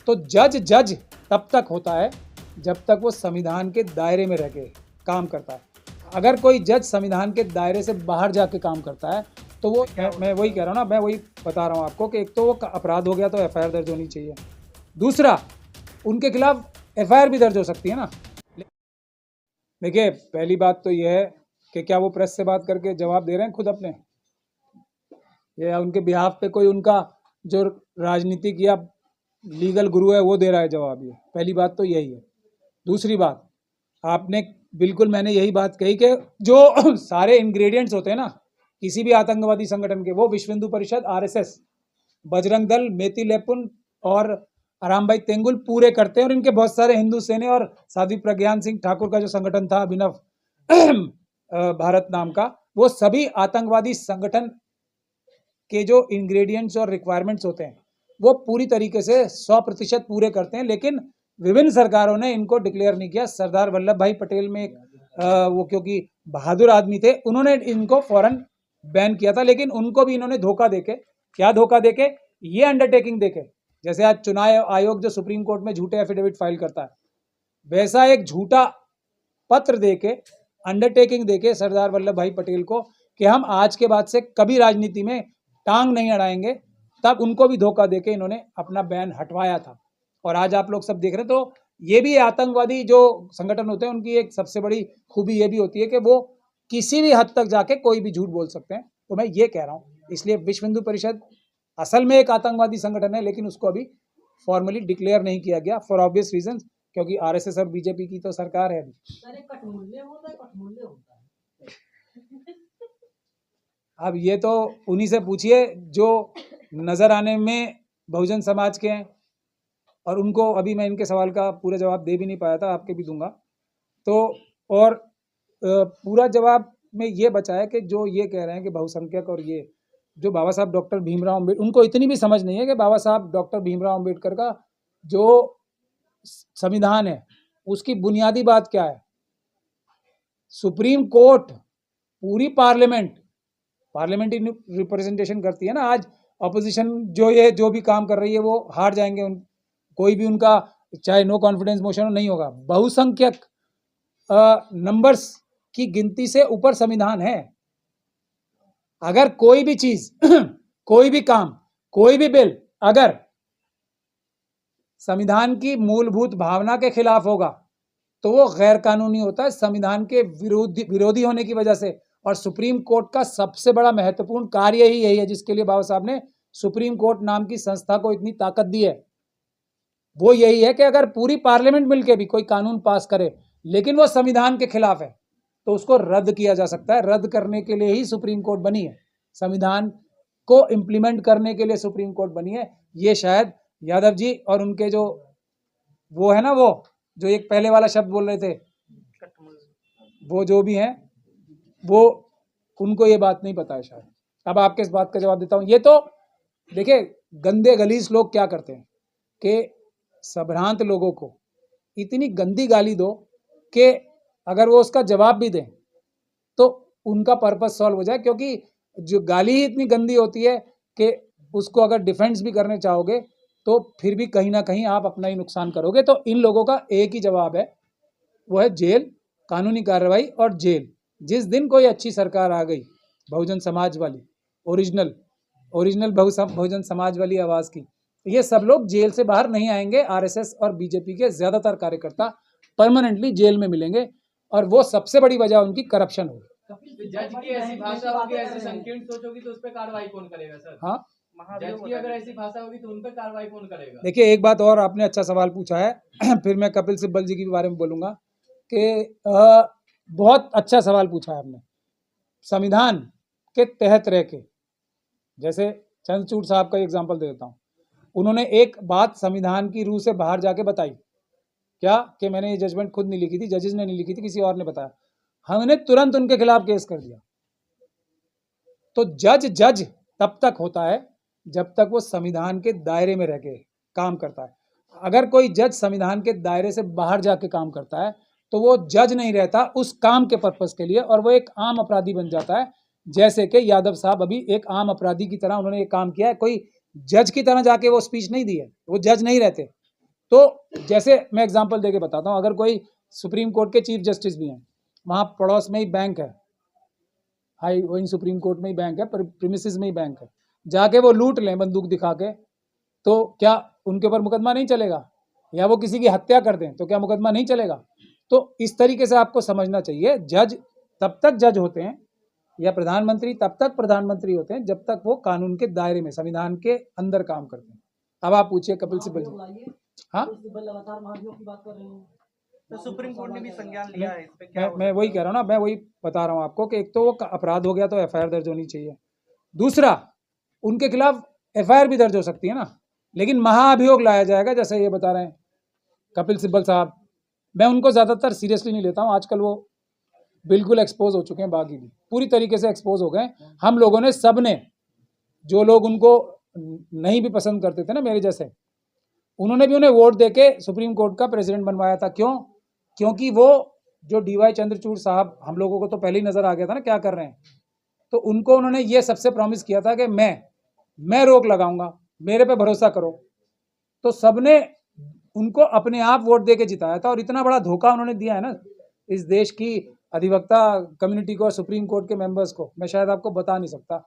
तो जज जज तब तक होता है जब तक वो संविधान के दायरे में रह के काम करता है। अगर कोई जज संविधान के दायरे से बाहर जाके काम करता है तो वो, मैं वही कह रहा हूँ ना, मैं वही बता रहा हूँ आपको कि एक तो वो अपराध हो गया तो एफआईआर दर्ज होनी चाहिए, दूसरा उनके खिलाफ एफआईआर भी दर्ज हो सकती है ना। देखिए, पहली बात तो ये है कि क्या वो प्रेस से बात करके जवाब दे रहे हैं खुद अपने, या उनके बिहाफ पे कोई उनका जो राजनीतिक या लीगल गुरु है वो दे रहा है जवाब? ये पहली बात तो यही है। दूसरी बात, आपने बिल्कुल, मैंने यही बात कही कि जो सारे इंग्रेडिएंट्स होते हैं ना किसी भी आतंकवादी संगठन के, वो विश्व हिंदू परिषद, आरएसएस, बजरंग दल, मेती लेपुन और आराम भाई तेंगुल पूरे करते हैं। और इनके बहुत सारे हिंदू सेने और साध्वी प्रज्ञान सिंह ठाकुर का जो संगठन था अभिनव भारत नाम का, वो सभी आतंकवादी संगठन के जो इंग्रेडिएंट्स और रिक्वायरमेंट्स होते हैं वो पूरी तरीके से 100% पूरे करते हैं। लेकिन विभिन्न सरकारों ने इनको डिक्लेयर नहीं किया। सरदार वल्लभ भाई पटेल में वो क्योंकि बहादुर आदमी थे, उन्होंने इनको फौरन बैन किया था, लेकिन उनको भी इन्होंने धोखा देके, क्या धोखा देके, ये अंडरटेकिंग देके, जैसे आज चुनाव आयोग जो सुप्रीम कोर्ट में झूठे एफिडेविट फाइल करता है, वैसा एक झूठा पत्र देके, अंडरटेकिंग देके सरदार वल्लभ भाई पटेल को कि हम आज के बाद से कभी राजनीति में टांग नहीं अड़ाएंगे, तब उनको भी धोखा देके इन्होंने अपना बैन हटवाया था। और आज आप लोग सब देख रहे हैं। तो ये भी आतंकवादी जो संगठन होते हैं उनकी एक सबसे बड़ी खूबी ये भी होती है कि वो किसी भी हद तक जाके कोई भी झूठ बोल सकते हैं। तो मैं ये कह रहा हूँ, इसलिए विश्व हिंदू परिषद असल में एक आतंकवादी संगठन है, लेकिन उसको अभी फॉर्मली डिक्लेयर नहीं किया गया फॉर ऑब्वियस रीजन, क्योंकि आरएसएस और बीजेपी की तो सरकार है अभी। अब ये तो उन्हीं से पूछिए जो नजर आने में बहुजन समाज के हैं, और उनको अभी मैं इनके सवाल का पूरा जवाब दे भी नहीं पाया था, आपके भी दूंगा। तो और पूरा जवाब में ये बचा है कि जो ये कह रहे हैं कि बहुसंख्यक, और ये जो बाबा साहब डॉक्टर भीमराव अम्बेडकर, उनको इतनी भी समझ नहीं है कि बाबा साहब डॉक्टर भीमराव अम्बेडकर का जो संविधान है उसकी बुनियादी बात क्या है। सुप्रीम कोर्ट, पूरी पार्लियामेंट्री रिप्रेजेंटेशन करती है ना। आज अपोजिशन जो भी काम कर रही है वो हार जाएंगे, कोई भी उनका चाहे नो कॉन्फिडेंस मोशन नहीं होगा। बहुसंख्यक नंबर्स की गिनती से ऊपर संविधान है। अगर कोई भी चीज कोई भी काम, कोई भी बिल अगर संविधान की मूलभूत भावना के खिलाफ होगा तो वो गैर कानूनी होता है, संविधान के विरोधी होने की वजह से। और सुप्रीम कोर्ट का सबसे बड़ा महत्वपूर्ण कार्य ही यही है, जिसके लिए बाबा साहब ने सुप्रीम कोर्ट नाम की संस्था को इतनी ताकत दी है। वो यही है कि अगर पूरी पार्लियामेंट मिलकर भी कोई कानून पास करे लेकिन वो संविधान के खिलाफ है तो उसको रद्द किया जा सकता है। रद्द करने के लिए ही सुप्रीम कोर्ट बनी है, संविधान को इम्प्लीमेंट करने के लिए सुप्रीम कोर्ट बनी है। ये शायद यादव जी और उनके जो वो है ना, वो जो एक पहले वाला शब्द बोल रहे थे, वो जो भी हैं, वो उनको ये बात नहीं पता है शायद। अब आपके इस बात का जवाब देता हूँ। ये तो देखिए, गंदे गलीज लोग क्या करते हैं कि संभ्रांत लोगों को इतनी गंदी गाली दो कि अगर वो उसका जवाब भी दें तो उनका पर्पस सॉल्व हो जाए, क्योंकि जो गाली ही इतनी गंदी होती है कि उसको अगर डिफेंस भी करने चाहोगे तो फिर भी कहीं ना कहीं आप अपना ही नुकसान करोगे। तो इन लोगों का एक ही जवाब है, वो है जेल, कानूनी कार्रवाई और जेल। जिस दिन कोई अच्छी सरकार आ गई, बहुजन समाज वाली, ओरिजिनल बहुजन समाज वाली आवाज़ की, ये सब लोग जेल से बाहर नहीं आएंगे। आरएसएस और बीजेपी के ज़्यादातर कार्यकर्ता परमानेंटली जेल में मिलेंगे, और वो सबसे बड़ी वजह उनकी करप्शन होगी। जज की ऐसी भाषा होगी, ऐसी संकीर्ण सोच होगी, तो उस पर कार्रवाई कौन करेगा सर? हाँ, जज की अगर ऐसी भाषा होगी तो उन पर कार्रवाई कौन करेगा? देखिए, एक बात और आपने अच्छा सवाल पूछा है फिर मैं कपिल सिब्बल जी के बारे में बोलूँगा कि बहुत अच्छा सवाल पूछा है आपने। संविधान के तहत रह के, जैसे चंद्रचूड़ साहब का एग्जाम्पल दे देता हूँ, उन्होंने एक बात संविधान की रूह से बाहर जाके बताई, क्या कि मैंने ये जजमेंट खुद नहीं लिखी थी, जजेस ने नहीं लिखी थी, किसी और ने बताया। हमने तुरंत उनके खिलाफ केस कर दिया। तो जज जज तब तक होता है जब तक वो संविधान के दायरे में रह के काम करता है। अगर कोई जज संविधान के दायरे से बाहर जाके काम करता है तो वो जज नहीं रहता उस काम के पर्पस के लिए, और वो एक आम अपराधी बन जाता है। जैसे कि यादव साहब अभी एक आम अपराधी की तरह उन्होंने एक काम किया है, कोई जज की तरह जाके वो स्पीच नहीं दी है, वो जज नहीं रहते। तो जैसे मैं एग्जांपल देके बताता हूँ, अगर कोई सुप्रीम कोर्ट के चीफ जस्टिस भी हैं, वहाँ पड़ोस में ही बैंक है, हाई वही सुप्रीम कोर्ट में ही बैंक है, प्रीमिसेस में ही बैंक है, जाके वो लूट लें बंदूक दिखा के, तो क्या उनके ऊपर मुकदमा नहीं चलेगा? या वो किसी की हत्या कर दें तो क्या मुकदमा नहीं चलेगा? तो इस तरीके से आपको समझना चाहिए, जज तब तक जज होते हैं या प्रधानमंत्री तब तक प्रधानमंत्री होते हैं जब तक वो कानून के दायरे में, संविधान के अंदर काम करते हैं। अब आप पूछिए कपिल सिब्बल जी। हाँ, लगातार महाभियोग की बात कर रहे हैं, तो सुप्रीम कोर्ट ने भी संज्ञान लिया है इस पे, क्या मैं वही कह रहा हूँ ना, मैं वही बता रहा हूँ आपको कि एक तो वो अपराध हो गया तो एफआईआर दर्ज होनी चाहिए, दूसरा उनके खिलाफ एफआईआर भी दर्ज हो सकती है ना, लेकिन महाअभियोग लाया जाएगा जैसे ये बता रहे हैं कपिल सिब्बल साहब। मैं उनको ज़्यादातर सीरियसली नहीं लेता हूँ, आजकल वो बिल्कुल एक्सपोज हो चुके हैं, बागी भी पूरी तरीके से एक्सपोज हो गए। हम लोगों ने, सब ने, जो लोग उनको नहीं भी पसंद करते थे ना मेरे जैसे, उन्होंने भी उन्हें वोट देके सुप्रीम कोर्ट का प्रेसिडेंट बनवाया था। क्यों? क्योंकि वो जो डीवाई चंद्रचूड़ साहब, हम लोगों को तो पहले ही नजर आ गया था ना क्या कर रहे हैं, तो उनको उन्होंने ये सबसे प्रॉमिस किया था कि मैं रोक लगाऊंगा, मेरे पे भरोसा करो। तो सबने उनको अपने आप वोट देके जिताया था, और इतना बड़ा धोखा उन्होंने दिया है ना इस देश की अधिवक्ता कम्युनिटी को और सुप्रीम कोर्ट के मेंबर्स को, मैं शायद आपको बता नहीं सकता।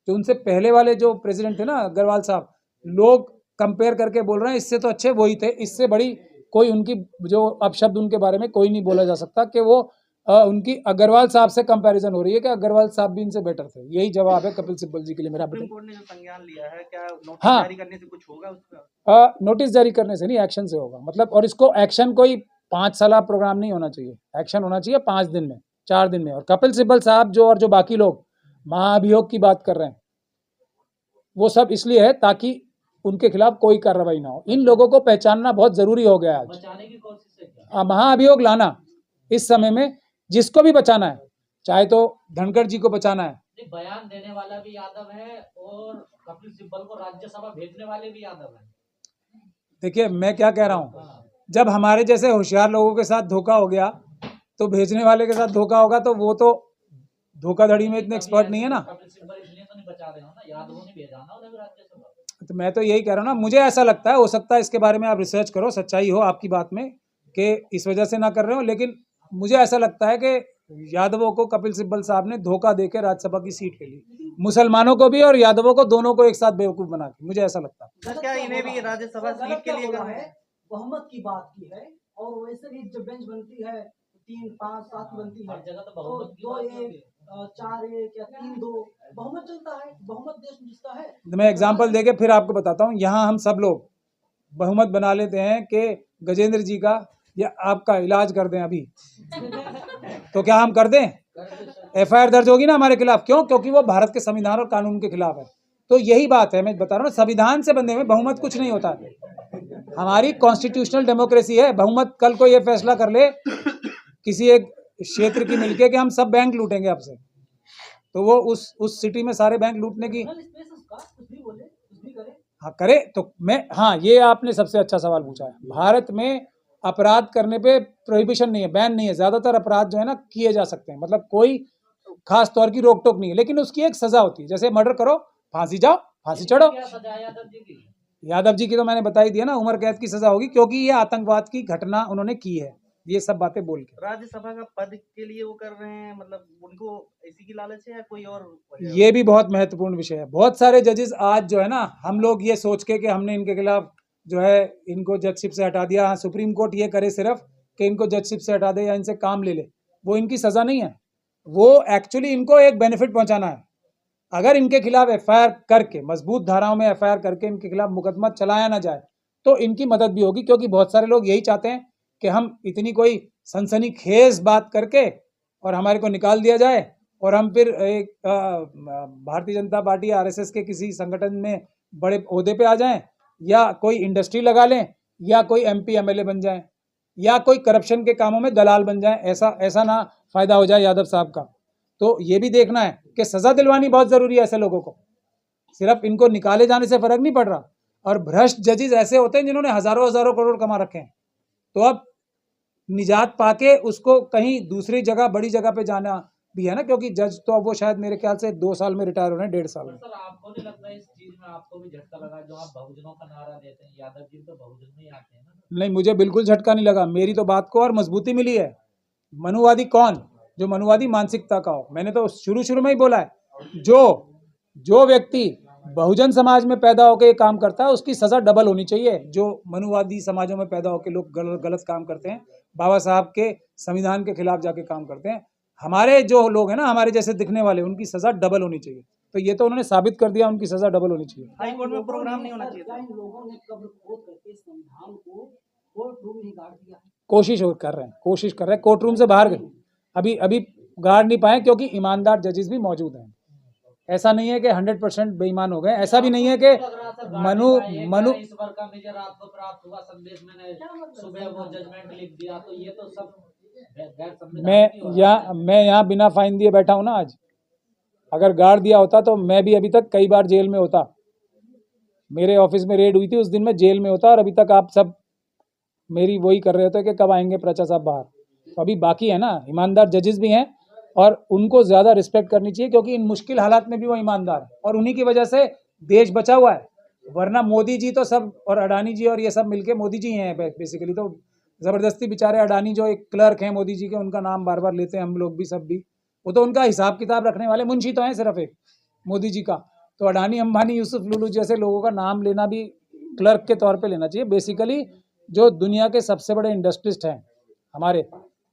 जो उनसे पहले वाले जो प्रेसिडेंट थे ना, अग्रवाल साहब, लोग कंपेयर करके बोल रहे हैं इससे तो अच्छे वही थे, इससे बड़ी कोई उनकी जो अपशब्द उनके बारे में कोई नहीं बोला जा सकता कि वो उनकी अग्रवाल साहब से कंपैरिजन हो रही है कि अग्रवाल साहब भी इनसे बेटर थे। यही जवाब है कपिल सिब्बल जी के लिए मेरा। सुप्रीम कोर्ट ने जो संज्ञान लिया है, क्या नोटिस जारी करने से कुछ होगा उसका? नोटिस जारी करने से नहीं, एक्शन से होगा। मतलब, और इसको एक्शन कोई 5 साल प्रोग्राम नहीं होना चाहिए, एक्शन होना चाहिए 5 दिन में, 4 दिन में। और कपिल सिब्बल साहब जो, और जो बाकी लोग महाअभियोग की बात कर रहे हैं, वो सब इसलिए है ताकि उनके खिलाफ कोई कार्रवाई ना हो। इन लोगों को पहचानना बहुत जरूरी हो गया है आज। बचाने की कोशिश है, महाअभियोग लाना इस समय में, जिसको भी बचाना है, चाहे तो धनखड़ जी को बचाना है। बयान देने वाला भी यादव है और कपिल सिब्बल को राज्यसभा भेजने वाले भी यादव हैं। देखिए मैं क्या कह रहा हूँ, जब हमारे जैसे होशियार लोगों के साथ धोखा हो गया तो भेजने वाले के साथ धोखा होगा, तो वो तो धोखाधड़ी में इतने एक्सपर्ट नहीं है ना। कपिल सिब्बल इसलिए तो नहीं बचा रहे हो ना, यादवों ने भेजा ना उन्हें राज्यसभा। तो मैं तो यही कह रहा हूँ ना, मुझे ऐसा लगता है, हो सकता है इसके बारे में आप रिसर्च करो, सच्चाई हो आपकी बात में कि इस वजह से ना कर रहे हो, लेकिन मुझे ऐसा लगता है कि यादवों को कपिल सिब्बल साहब ने धोखा देकर राज्यसभा की सीट ले ली, मुसलमानों को भी और यादवों को, दोनों को एक साथ बेवकूफ बना के, मुझे ऐसा लगता है। क्या इन्हें भी राज्यसभा सीट के लिए बहुमत की बात की है, और वैसे भी जब बेंच बनती है 3, 5, 7 बनती है, जगह तो बहुमत की बात 2-1, 4-1 या 3-2 बहुमत चलता है, बहुमत देश में जिसका है। मैं एग्जांपल देके फिर आपको बताता हूँ। यहाँ हम सब लोग बहुमत बना लेते हैं कि गजेंद्र जी का या आपका इलाज कर दें अभी, तो क्या हम कर दें? एफआईआर दर्ज होगी ना हमारे खिलाफ। क्यों? क्योंकि वो भारत के संविधान और कानून के खिलाफ है। तो यही बात है, मैं बता रहा हूँ, संविधान से बंधे में बहुमत कुछ नहीं होता। हमारी कॉन्स्टिट्यूशनल डेमोक्रेसी है। बहुमत कल को ये फैसला कर ले किसी एक क्षेत्र की मिलके कि हम सब बैंक लूटेंगे आपसे, तो वो उस सिटी में सारे बैंक लूटने की हाँ करे। तो मैं, हाँ, ये आपने सबसे अच्छा सवाल पूछा है। भारत में अपराध करने पे प्रोहिबिशन नहीं है, बैन नहीं है। ज्यादातर अपराध जो है ना किए जा सकते हैं, मतलब कोई खास तौर की रोक टोक नहीं है, लेकिन उसकी एक सजा होती है। जैसे मर्डर करो, फांसी जाओ, फांसी चढ़ो। यादव जी की तो मैंने बता ही दिया ना, उम्र कैद की सजा होगी, क्योंकि ये आतंकवाद की घटना उन्होंने की है। ये सब बातें बोल के राज्यसभा का पद के लिए वो कर रहे हैं, मतलब उनको इसी की लालच है या कोई और? ये भी बहुत महत्वपूर्ण विषय है। बहुत सारे जजेस आज जो है ना, हम लोग ये सोच के कि हमने इनके खिलाफ जो है इनको जजशिप से हटा दिया, सुप्रीम कोर्ट ये करे सिर्फ कि इनको जजशिप से हटा दे या इनसे काम ले ले, वो इनकी सजा नहीं है। वो एक्चुअली इनको एक बेनिफिट पहुंचाना है। अगर इनके खिलाफ एफआईआर करके, मजबूत धाराओं में एफआईआर करके इनके खिलाफ मुकदमा चलाया ना जाए, तो इनकी मदद भी होगी। क्योंकि बहुत सारे लोग यही चाहते हैं कि हम इतनी कोई सनसनीखेज बात करके और हमारे को निकाल दिया जाए, और हम फिर एक भारतीय जनता पार्टी, आरएसएस के किसी संगठन में बड़े ओहदे पे आ जाएं, या कोई इंडस्ट्री लगा लें, या कोई एमपी एमएलए बन जाएं, या कोई करप्शन के कामों में दलाल बन जाएं। ऐसा ना फायदा हो जाए यादव साहब का। तो ये भी देखना है कि सजा दिलवानी बहुत जरूरी है ऐसे लोगों को। सिर्फ इनको निकाले जाने से फर्क नहीं पड़ रहा। और भ्रष्ट जजेस ऐसे होते हैं जिन्होंने हजारों हजारों करोड़ कमा रखे हैं, तो अब निजात पाके उसको कहीं दूसरी जगह, बड़ी जगह पे जाना, भी है ना, क्योंकि जज तो अब वो शायद मेरे ख्याल से 2 साल में रिटायर हो रहे हैं, 1.5 साल में। सर आपको नहीं लगता इस चीज में आपको भी झटका लगा, जो आप बहुजनों का नारा देते हैं, यादव जी तो बहुजन में ही आते हैं ना? नहीं, मुझे बिल्कुल झटका नहीं लगा, मेरी तो बात को और मजबूती मिली है। मनुवादी कौन? जो मनुवादी मानसिकता का हो। मैंने तो शुरू में ही बोला है, जो व्यक्ति बहुजन समाज में पैदा होकर ये काम करता है उसकी सजा डबल होनी चाहिए। जो मनुवादी समाजों में पैदा होकर लोग गलत काम करते हैं, बाबा साहब के संविधान के खिलाफ जाके काम करते हैं, हमारे जो लोग हैं ना, हमारे जैसे दिखने वाले, उनकी सजा डबल होनी चाहिए। तो ये तो उन्होंने साबित कर दिया, उनकी सजा डबल होनी चाहिए। हाई कोर्ट में प्रोग्राम नहीं होना चाहिए था। इन लोगों ने कब्र खोद करके संविधान को कोर्ट रूम में गाड़ दिया है। कोशिश कर रहे हैं, कोर्ट रूम से बाहर गए, अभी गाड़ नहीं पाए, क्योंकि ईमानदार जजेस भी मौजूद हैं। ऐसा नहीं है कि 100% बेईमान हो गए, ऐसा भी नहीं है कि मनु इस बार का मुझे रात को प्राप्त हुआ संदेश, मैंने सुबह वो जजमेंट लिख दिया, तो ये तो सब गैर संवैधानिक। मैं यहाँ बिना फाइन दिए बैठा हूँ ना आज। अगर गाड़ दिया होता तो मैं भी अभी तक कई बार जेल में होता। मेरे ऑफिस में रेड हुई थी, उस दिन मैं जेल में होता, और अभी तक आप सब मेरी वही कर रहे थे कि कब आएंगे प्रचा साहब बाहर। तो अभी बाकी है ना, ईमानदार जजेस भी हैं और उनको ज़्यादा रिस्पेक्ट करनी चाहिए, क्योंकि इन मुश्किल हालात में भी वो ईमानदार है और उन्हीं की वजह से देश बचा हुआ है। वरना मोदी जी तो सब, और अडानी जी और ये सब मिलके मोदी जी हैं बेसिकली। तो ज़बरदस्ती बेचारे अडानी जो एक क्लर्क हैं मोदी जी के, उनका नाम बार बार लेते हैं हम लोग भी, सब भी, वो तो उनका हिसाब किताब रखने वाले मुंशी तो हैं सिर्फ एक मोदी जी का। तो अडानी, अंबानी, यूसुफ, लुलू जैसे लोगों का नाम लेना भी क्लर्क के तौर पे लेना चाहिए। बेसिकली जो दुनिया के सबसे बड़े इंडस्ट्रिस्ट हैं, हमारे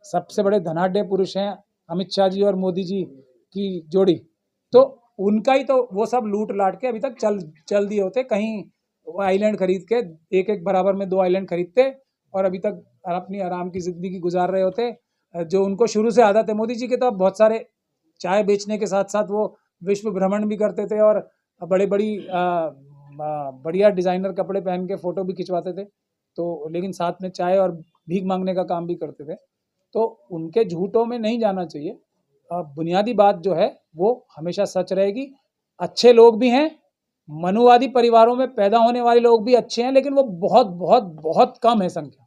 सबसे बड़े धनाढ्य पुरुष हैं अमित शाह जी और मोदी जी की जोड़ी, तो उनका ही तो वो सब लूट लाट के अभी तक चल दिए होते। कहीं वो आइलैंड खरीद के एक बराबर में 2 आइलैंड खरीदते और अभी तक अपनी आराम की ज़िंदगी गुजार रहे होते, जो उनको शुरू से आदत है। मोदी जी के तो बहुत सारे चाय बेचने के साथ साथ वो विश्व भ्रमण भी करते थे और बढ़िया डिज़ाइनर कपड़े पहन के फ़ोटो भी खिंचवाते थे, तो लेकिन साथ में चाय और भीख मांगने का काम भी करते थे। तो उनके झूठों में नहीं जाना चाहिए। बुनियादी बात जो है वो हमेशा सच रहेगी। अच्छे लोग भी हैं, मनुवादी परिवारों में पैदा होने वाले लोग भी अच्छे हैं, लेकिन वो बहुत बहुत बहुत कम है संख्या।